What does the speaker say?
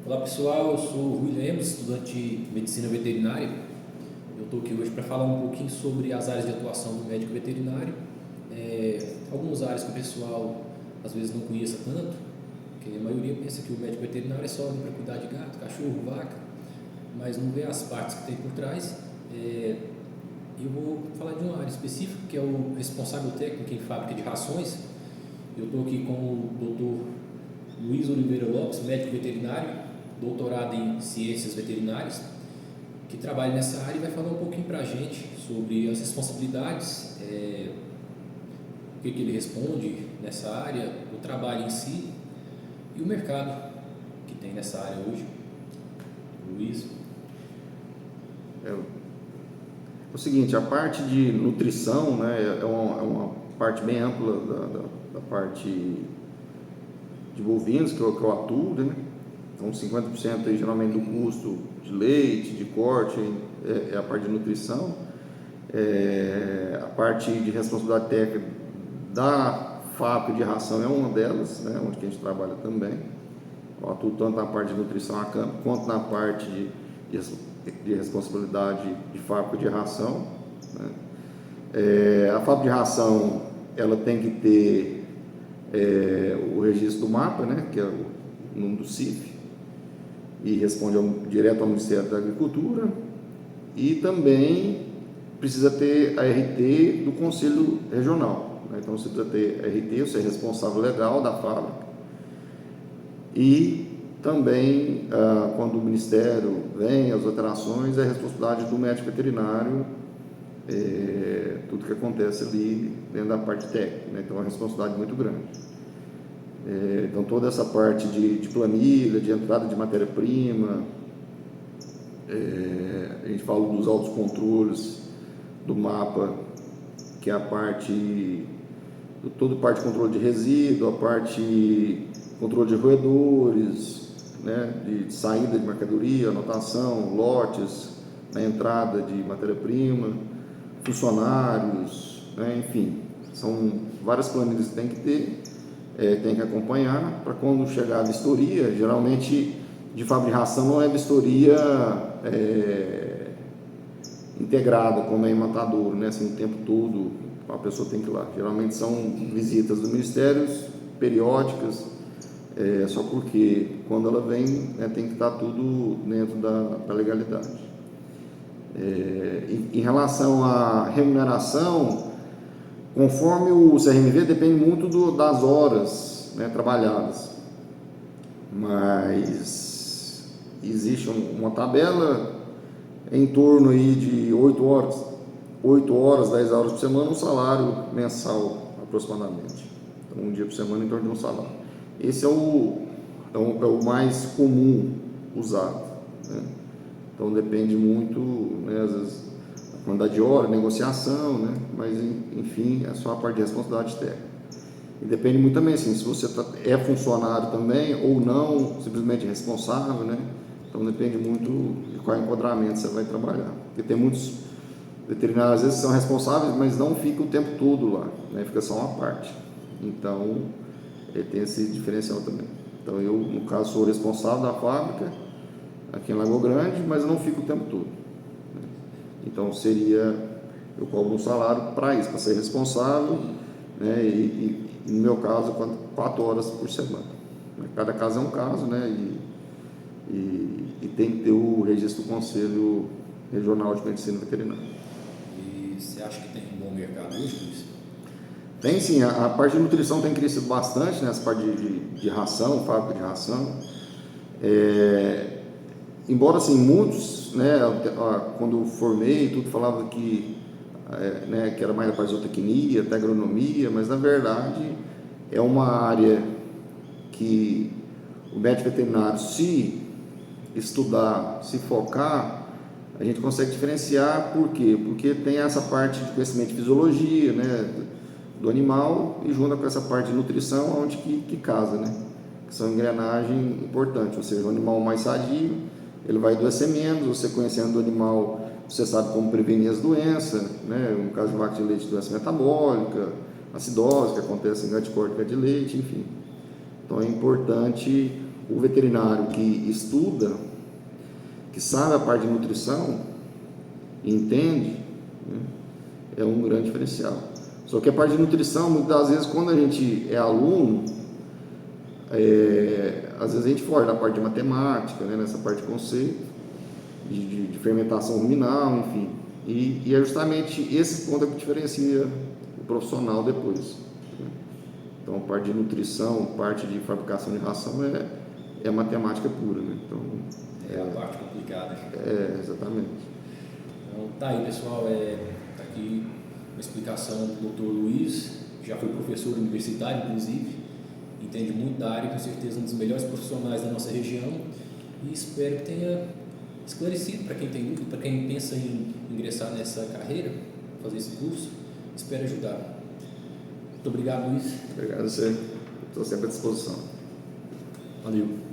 Olá pessoal, eu sou o Rui Lemos, estudante de Medicina Veterinária. Eu estou aqui hoje para falar um pouquinho sobre as áreas de atuação do médico veterinário. Algumas áreas que o pessoal às vezes não conheça tanto, porque a maioria pensa que o médico veterinário é só ali para cuidar de gato, cachorro, vaca, mas não vê as partes que tem por trás. Eu vou falar de uma área específica, que é o responsável técnico em fábrica de rações. Eu estou aqui com o Dr. Luiz Oliveira Lopes, médico veterinário, doutorado em ciências veterinárias, que trabalha nessa área e vai falar um pouquinho para a gente sobre as responsabilidades, o que ele responde nessa área, o trabalho em si e o mercado que tem nessa área hoje. Luiz. É o seguinte, a parte de nutrição, né, é uma parte bem ampla da parte de bovinos que eu atuo, né? Então 50% aí, geralmente do custo de leite, de corte, é a parte de nutrição. A parte de responsabilidade técnica da fábrica de ração é uma delas, né, onde que a gente trabalha também. Eu atuo tanto na parte de nutrição a campo, quanto na parte de responsabilidade de fábrica de ração, né. A fábrica de ração, ela tem que ter o registro do mapa, né, que é o número do CIF, e responde direto ao Ministério da Agricultura, e também precisa ter a RT do Conselho Regional, né? Então você precisa ter RT, você é responsável legal da fábrica, e também quando o Ministério vem, as alterações, é responsabilidade do médico veterinário, tudo que acontece ali dentro da parte técnica, né? Então é uma responsabilidade muito grande. Então toda essa parte de planilha, de entrada de matéria-prima, a gente fala dos altos controles do mapa, que é a parte, toda a parte de controle de resíduo, a parte de controle de roedores, né, de saída de mercadoria, anotação, lotes, na entrada de matéria-prima, funcionários, né, enfim, são várias planilhas que tem que ter, tem que acompanhar, para quando chegar a vistoria, geralmente de fábrica de ração não é vistoria integrada, como é em matadouro, né, assim, o tempo todo a pessoa tem que ir lá. Geralmente são visitas do Ministério periódicas, só porque quando ela vem, né, tem que estar tudo dentro da legalidade. Em relação à remuneração, conforme o CRMV, depende muito das horas, né, trabalhadas, mas existe uma tabela em torno aí de 8 horas, 10 horas por semana, um salário mensal aproximadamente. Então, um dia por semana em torno de um salário. Esse é o mais comum usado, né? Então depende muito, né, às vezes, da quantidade de hora, negociação, né? Mas enfim, é só a parte de responsabilidade técnica. E depende muito também, assim, se você é funcionário também ou não, simplesmente responsável, né? Então depende muito de qual enquadramento você vai trabalhar. Porque tem muitos veterinários, às vezes, são responsáveis, mas não ficam o tempo todo lá, né? Fica só uma parte. Então, tem esse diferencial também. Então eu, no caso, sou responsável da fábrica aqui em Lagoa Grande, mas eu não fico o tempo todo, né? Então eu cobro um salário para isso, para ser responsável, né? E no meu caso, 4 horas por semana. Cada caso é um caso, né? E tem que ter o registro do Conselho Regional de Medicina Veterinária. E você acha que tem um bom mercado hoje, Luiz? Tem sim, a parte de nutrição tem crescido bastante, né? Essa parte de ração, fábrica de ração. Embora assim, muitos, né, quando eu formei, tudo falava né, que era mais a parte de zootecnia, até agronomia, mas na verdade é uma área que o médico veterinário, se estudar, se focar, a gente consegue diferenciar. Por quê? Porque tem essa parte de conhecimento de fisiologia, né, do animal, e junto com essa parte de nutrição, onde que casa, né? Que são engrenagens importantes. Ou seja, o animal mais sadio, ele vai adoecer menos. Você conhecendo o animal, você sabe como prevenir as doenças, né? No caso de vaca de leite, doença metabólica, acidose, que acontece em gato de corte, gato de leite, enfim. Então é importante o veterinário que estuda, que sabe a parte de nutrição, entende, né, é um grande diferencial. Só que a parte de nutrição, muitas das vezes, quando a gente é aluno, às vezes a gente foge da parte de matemática, né, nessa parte de conceito, de fermentação ruminal, enfim. E é justamente esse ponto que diferencia o profissional depois, né? Então, parte de nutrição, parte de fabricação de ração é matemática pura, né? Então, é a parte complicada. Exatamente. Então, tá aí, pessoal. Tá aqui uma explicação do Dr. Luiz, que já foi professor universitário, inclusive, entende muito da área, com certeza um dos melhores profissionais da nossa região, e espero que tenha esclarecido para quem tem dúvida, para quem pensa em ingressar nessa carreira, fazer esse curso, espero ajudar. Muito obrigado, Luiz. Obrigado a você. Estou sempre à disposição. Valeu.